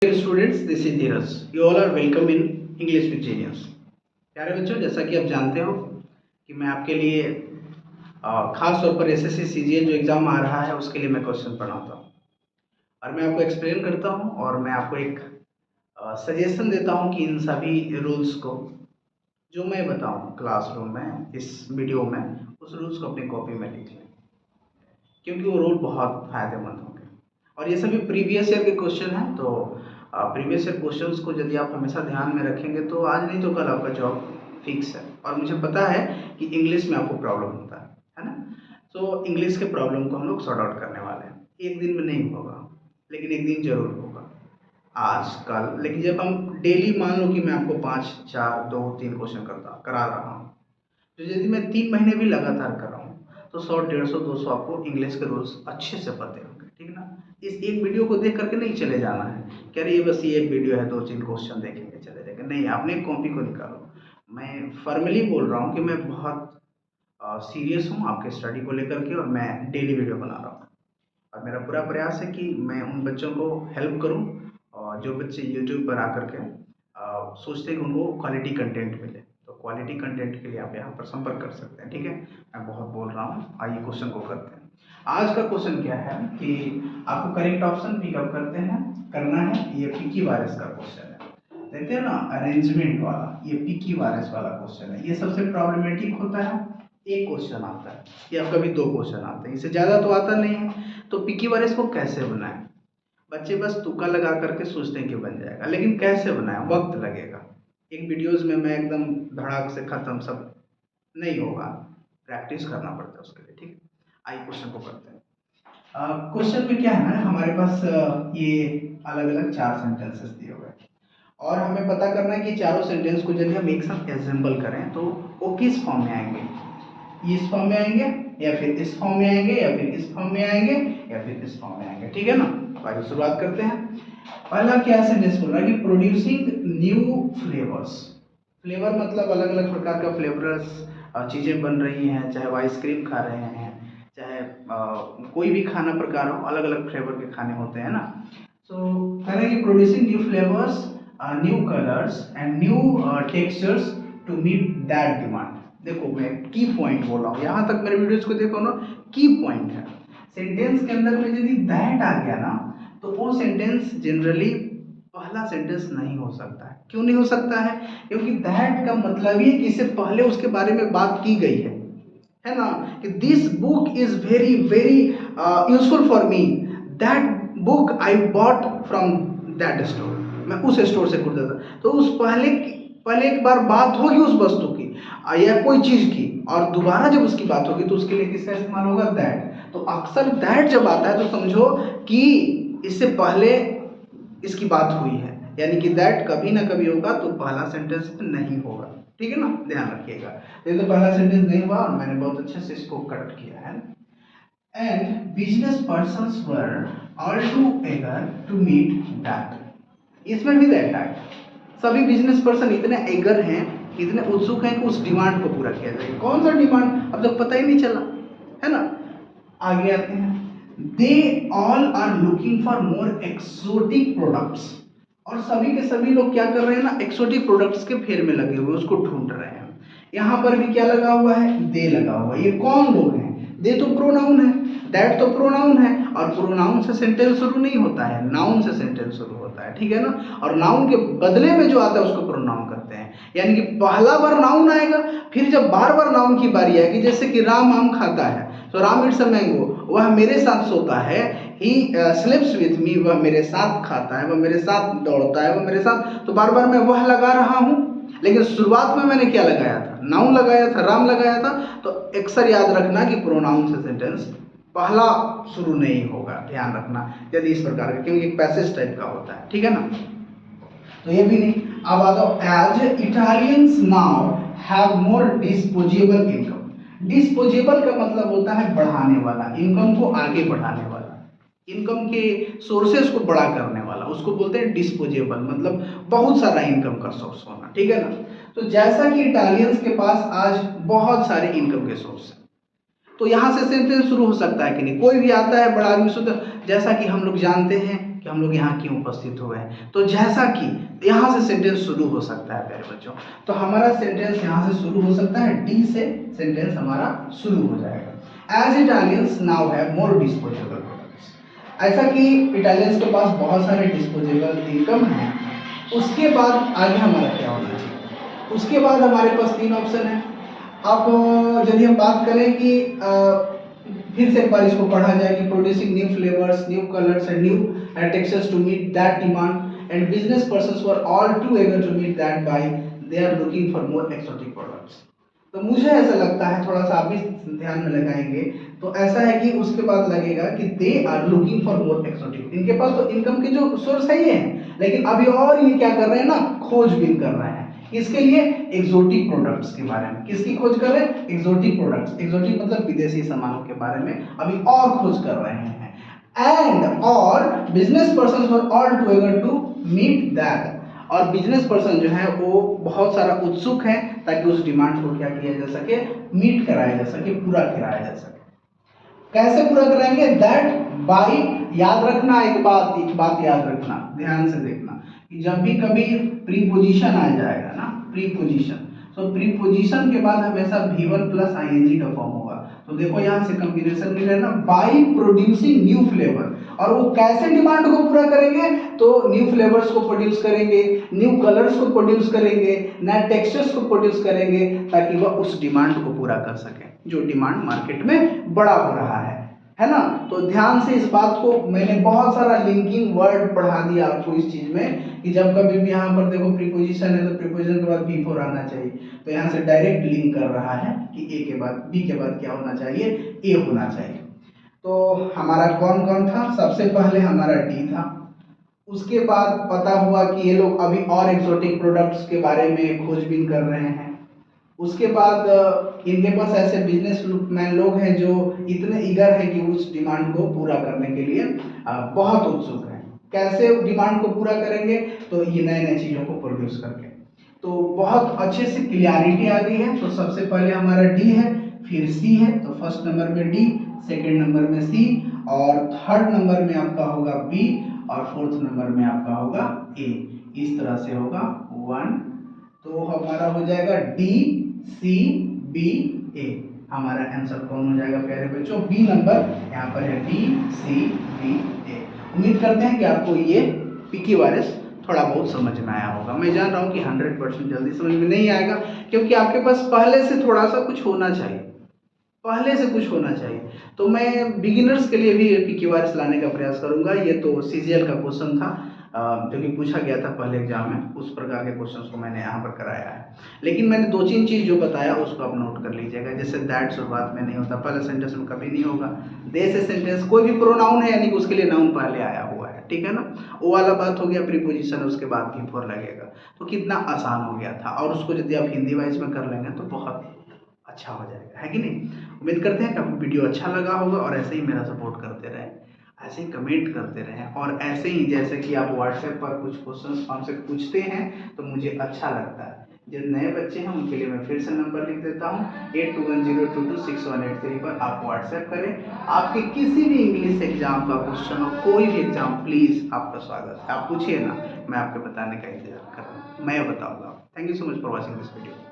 Dear students, this is Dheeraj. You all are welcome in English with Genius. प्यारे बच्चों, जैसा कि आप जानते हो कि मैं आपके लिए खास तौर पर एसएससी सीजीएल जो एग्ज़ाम आ रहा है उसके लिए मैं क्वेश्चन पढ़ाता हूँ और मैं आपको एक्सप्लेन करता हूँ और मैं आपको एक सजेशन देता हूँ कि इन सभी रूल्स को जो मैं बताऊँ क्लासरूम में इस वीडियो में उस रूल्स को अपनी कॉपी में लिख लें, क्योंकि वो रूल बहुत फ़ायदेमंद होंगे और ये सभी प्रीवियस ईयर के क्वेश्चन हैं। तो प्रीवियस ईयर क्वेश्चंस को यदि आप हमेशा ध्यान में रखेंगे तो आज नहीं तो कल आपका जॉब फिक्स है। और मुझे पता है कि इंग्लिश में आपको प्रॉब्लम होता है ना। तो इंग्लिश के प्रॉब्लम को हम लोग सॉर्ट आउट करने वाले हैं। एक दिन में नहीं होगा, लेकिन एक दिन जरूर होगा, आज कल। लेकिन जब हम डेली मान लो कि मैं आपको 5, 4, 2, 3 क्वेश्चन करा रहा हूँ, तो यदि मैं 3 महीने भी लगातार कर रहा हूँ तो 100, 150, 200 आपको इंग्लिश के रूल्स अच्छे से पते होंगे, ठीक ना। इस एक वीडियो को देख करके नहीं चले जाना है कि अरे ये बस ये एक वीडियो है, 2-3 क्वेश्चन देखेंगे चले जाएंगे, नहीं। आपने कॉपी को निकालो। मैं फॉर्मली बोल रहा हूँ कि मैं बहुत सीरियस हूँ आपके स्टडी को लेकर के और मैं डेली वीडियो बना रहा हूँ और मेरा पूरा प्रयास है कि मैं उन बच्चों को हेल्प करूँ और जो बच्चे यूट्यूब पर आकर के सोचते हैं कि उनको क्वालिटी कंटेंट मिले। तो क्वालिटी कंटेंट के लिए आप यहाँ पर संपर्क कर सकते हैं, ठीक है। मैं बहुत बोल रहा हूँ, आइए क्वेश्चन को करते हैं। आज का क्वेश्चन क्या है कि आपको करेक्ट ऑप्शन पिकअप करना है। ये पिकी वायरस का क्वेश्चन है, देखते हैं ना, अरेंजमेंट वाला। ये पिकी वायरस वाला क्वेश्चन है, ये सबसे प्रॉब्लमेटिक होता है। एक क्वेश्चन आता है या कभी 2 क्वेश्चन आते हैं, इससे ज़्यादा तो आता नहीं है। तो पिकी वायरस को कैसे बनाएं? बच्चे बस तुक्का लगा करके सोचते हैं कि बन जाएगा, लेकिन कैसे बनाएं? वक्त लगेगा। एक वीडियोस में मैं एकदम धड़ाक से खत्म सब नहीं होगा, प्रैक्टिस करना पड़ता है उसके लिए, ठीक है। आइए क्वेश्चन को करते हैं। क्वेश्चन में क्या है ना, हमारे पास ये अलग अलग 4 सेंटेंसेस दिए हुए हैं और हमें पता करना है कि चारों सेंटेंस को यदि हम एक साथ असेंबल करें तो वो किस फॉर्म में आएंगे। इस फॉर्म में आएंगे या फिर इस फॉर्म में आएंगे या फिर इस फॉर्म में आएंगे या फिर इस फॉर्म में आएंगे, ठीक है ना। तो आइए शुरुआत करते हैं। पहला क्या सेंटेंस बोल रहा है कि प्रोड्यूसिंग न्यू फ्लेवर्स। फ्लेवर मतलब अलग अलग प्रकार का फ्लेवर्स चीज़ें बन रही हैं, चाहे वो आइसक्रीम खा रहे हैं, चाहे कोई भी खाना प्रकार हो, अलग अलग फ्लेवर के खाने होते हैं ना। सो कह रहे हैं कि producing new flavours, new colours and new textures to meet that demand. देखो मैं की पॉइंट बोल रहा हूँ, यहाँ तक मेरे वीडियोस को देखो ना, की पॉइंट है। सेंटेंस के अंदर में यदि दैट आ गया ना तो वो सेंटेंस जनरली पहला सेंटेंस नहीं हो सकता है। क्यों नहीं हो सकता है? क्योंकि दैट का मतलब ही कि इससे पहले उसके बारे में बात की गई है ना, कि this book is very very useful for me, that book I bought from that store. मैं उस स्टोर से खरीदा था। तो उस पहले एक बार बात होगी उस वस्तु की या कोई चीज की, और दोबारा जब उसकी बात होगी तो उसके लिए किसका इस्तेमाल होगा? दैट। तो अक्सर दैट जब आता है तो समझो कि इससे पहले इसकी बात हुई है, यानी कि दैट कभी ना कभी होगा, तो पहला सेंटेंस नहीं होगा, ठीक है ना, ध्यान रखिएगा। ये तो पहला सेंटेंस नहीं हुआ और मैंने बहुत अच्छे से इसको कट किया है। And business persons were all too eager to meet that. इसमें भी दैट है। सभी बिजनेस पर्सन इतने एगर हैं, इतने उत्सुक हैं कि उस डिमांड को पूरा किया जाए। कौन सा डिमांड अब तक पता ही नहीं चला, है ना। आगे आते हैं। They all are looking for more exotic products. और सभी के सभी लोग क्या कर रहे हैं ना, एक्सोटिक प्रोडक्ट्स के फेर में लगे हुए, उसको ढूंढ रहे हैं। यहाँ पर भी क्या लगा हुआ है? दे लगा हुआ है। ये कौन लोग हैं? दे तो प्रोनाउन है, दैट तो प्रोनाउन है, और प्रोनाउन से सेंटेंस शुरू नहीं होता है, नाउन से सेंटेंस शुरू होता है, ठीक है ना। और नाउन के बदले में जो आता है उसको प्रोनाउन करते हैं, यानी कि पहला बार नाउन आएगा, फिर जब बार बार नाउन की बारी आएगी, जैसे कि राम आम खाता है तो राम इट्स अ मैंगो, वह मेरे साथ सोता है, ही स्लीप्स विथ मी, वह मेरे साथ खाता है, वह मेरे साथ दौड़ता है, वह मेरे साथ, तो बार बार मैं वह लगा रहा हूँ। लेकिन शुरुआत में मैंने क्या लगाया था? नाउन लगाया था, राम लगाया था। तो अक्सर याद रखना कि प्रोनाउन से सेंटेंस पहला शुरू नहीं होगा, ध्यान रखना यदि इस प्रकार का, क्योंकि एक पैसेज टाइप का होता है, ठीक है ना। तो ये भी नहीं। अब आ जाओ, as Italians now have more disposable income. Disposable का मतलब होता है बढ़ाने वाला, इनकम को आगे बढ़ाने वाला, इनकम के सोर्सेस को बड़ा करने वाला, उसको बोलते हैं डिस्पोजेबल, मतलब बहुत सारा इनकम का सोर्स होना, ठीक है ना। तो जैसा कि इटालियंस के पास आज बहुत सारे इनकम के सोर्स हैं, तो यहाँ से सेंटेंस शुरू हो सकता है कि नहीं। कोई भी आता है बड़ा आदमी शुद्ध, जैसा कि हम लोग जानते हैं कि हम लोग यहाँ क्यों उपस्थित हुए हैं। तो जैसा कि यहाँ से सेंटेंस शुरू हो सकता है प्यारे बच्चों, तो हमारा सेंटेंस यहाँ से शुरू हो सकता है, डी से सेंटेंस हमारा शुरू हो जाएगा। As Italians now have more disposable products, ऐसा कि इटालियंस के पास बहुत सारे डिस्पोजेबल इनकम है। उसके बाद आगे हमारा क्या होना चाहिए, उसके बाद हमारे पास 3 ऑप्शन है। अब यदि हम बात करें कि फिर से एक बार इसको पढ़ा जाए कि producing new flavours, new colours and new textures to meet that demand and business persons were all too eager to meet that by they are looking for more exotic products. तो मुझे ऐसा लगता है, थोड़ा सा आप भी ध्यान में लगाएंगे तो ऐसा है कि उसके बाद लगेगा कि they are looking for more exotic. इनके पास तो इनकम के जो सोर्स है ये है, लेकिन अभी और ये क्या कर रहे हैं ना, खोजबीन कर रहे हैं इसके लिए एक्सोटिक प्रोडक्ट्स के बारे में। किसकी खोज कर रहे हैं? Exotic products. एक्सोटिक मतलब विदेशी सामानों के बारे में अभी और खोज कर रहे हैं। एंड और business person were all too eager to meet that, और बिजनेस पर्सन जो है वो बहुत सारा उत्सुक है ताकि उस डिमांड को क्या किया जा सके, मीट कराया जा सके, पूरा कराया जा सके। कैसे पूरा कराएंगे? दैट बाय, याद रखना एक बात याद रखना, ध्यान से देखना कि जब भी कभी प्रीपोजिशन आ जाएगा ना, प्रीपोजिशन, तो प्रीपोजिशन के बाद हमेशा V1 प्लस ing का फॉर्म होगा। तो देखो यहाँ से कॉम्बिनेशन मिल रहा है ना, बाय प्रोड्यूसिंग न्यू फ्लेवर, और वो कैसे डिमांड को पूरा करेंगे? तो न्यू फ्लेवर्स को प्रोड्यूस करेंगे, न्यू कलर्स को प्रोड्यूस करेंगे, नए टेक्सचर्स को प्रोड्यूस करेंगे ताकि वह उस डिमांड को पूरा कर सके जो डिमांड मार्केट में बड़ा हो रहा है ना। तो ध्यान से इस बात को, मैंने बहुत सारा लिंकिंग वर्ड पढ़ा दिया आपको इस चीज में कि जब कभी भी यहाँ पर देखो प्रीपोजिशन है तो प्रीपोजिशन के बाद B4 आना चाहिए। तो यहाँ से डायरेक्ट लिंक कर रहा है कि A के बाद B के बाद क्या होना चाहिए? A होना चाहिए। तो हमारा कौन कौन था? सबसे पहले हमारा D था। उसके बाद पता हुआ कि ये लोग अभी और एक्सोटिक प्रोडक्ट्स के बारे में खोजबीन कर रहे हैं। उसके बाद इनके पास ऐसे बिजनेसमैन लोग हैं जो इतने ईगर हैं कि उस डिमांड को पूरा करने के लिए बहुत उत्सुक हैं। कैसे डिमांड को पूरा करेंगे? तो ये नए नए चीज़ों को प्रोड्यूस करके। तो बहुत अच्छे से क्लियरिटी आ गई है। तो सबसे पहले हमारा डी है, फिर सी है, तो फर्स्ट नंबर में डी, सेकेंड नंबर में सी, और थर्ड नंबर में आपका होगा बी, और फोर्थ नंबर में आपका होगा ए। इस तरह से होगा 1, तो हमारा हो जाएगा डी सी बी ए। हमारा आंसर कौन हो जाएगा प्यारे बच्चों? बी नंबर यहाँ पर है, डी सी बी ए। उम्मीद करते हैं कि आपको ये पिकी वायरस थोड़ा बहुत समझ में आया होगा। मैं जान रहा हूँ कि 100% जल्दी समझ में नहीं आएगा, क्योंकि आपके पास पहले से थोड़ा सा कुछ होना चाहिए, पहले से कुछ होना चाहिए। तो मैं बिगिनर्स के लिए भी पिकी वायरस लाने का प्रयास करूंगा। ये तो CGL का क्वेश्चन था जो कि पूछा गया था पहले एग्जाम में, उस प्रकार के क्वेश्चंस को मैंने यहाँ पर कराया है। लेकिन मैंने 2-3 चीज़ जो बताया उसको आप नोट कर लीजिएगा। जैसे दैट शुरुआत में नहीं होता, पहले सेंटेंस में कभी नहीं होगा। दे से सेंटेंस, कोई भी प्रोनाउन है यानी कि उसके लिए नाउन पहले आया हुआ है, ठीक है ना। वो वाला बात हो गया प्रीपोजिशन, उसके बाद B4 लगेगा। तो कितना आसान हो गया था, और उसको यदि आप हिंदी वाइज में कर लेंगे तो बहुत अच्छा हो जाएगा, है कि नहीं। उम्मीद करते हैं कि आपको वीडियो अच्छा लगा होगा, और ऐसे ही मेरा सपोर्ट करते रहें, ऐसे ही कमेंट करते रहें, और ऐसे ही जैसे कि आप व्हाट्सएप पर कुछ क्वेश्चंस हमसे पूछते हैं तो मुझे अच्छा लगता है। जो नए बच्चे हैं उनके लिए मैं फिर से नंबर लिख देता हूँ 8210226183 पर आप व्हाट्सएप करें। आपके किसी भी इंग्लिश एग्जाम का क्वेश्चन हो, कोई भी एग्जाम, प्लीज़ आपका स्वागत है, आप पूछिए ना, मैं आपको बताने का इंतजार कर रहा हूँ, मैं बताऊँगा। Thank you so much for watching this video.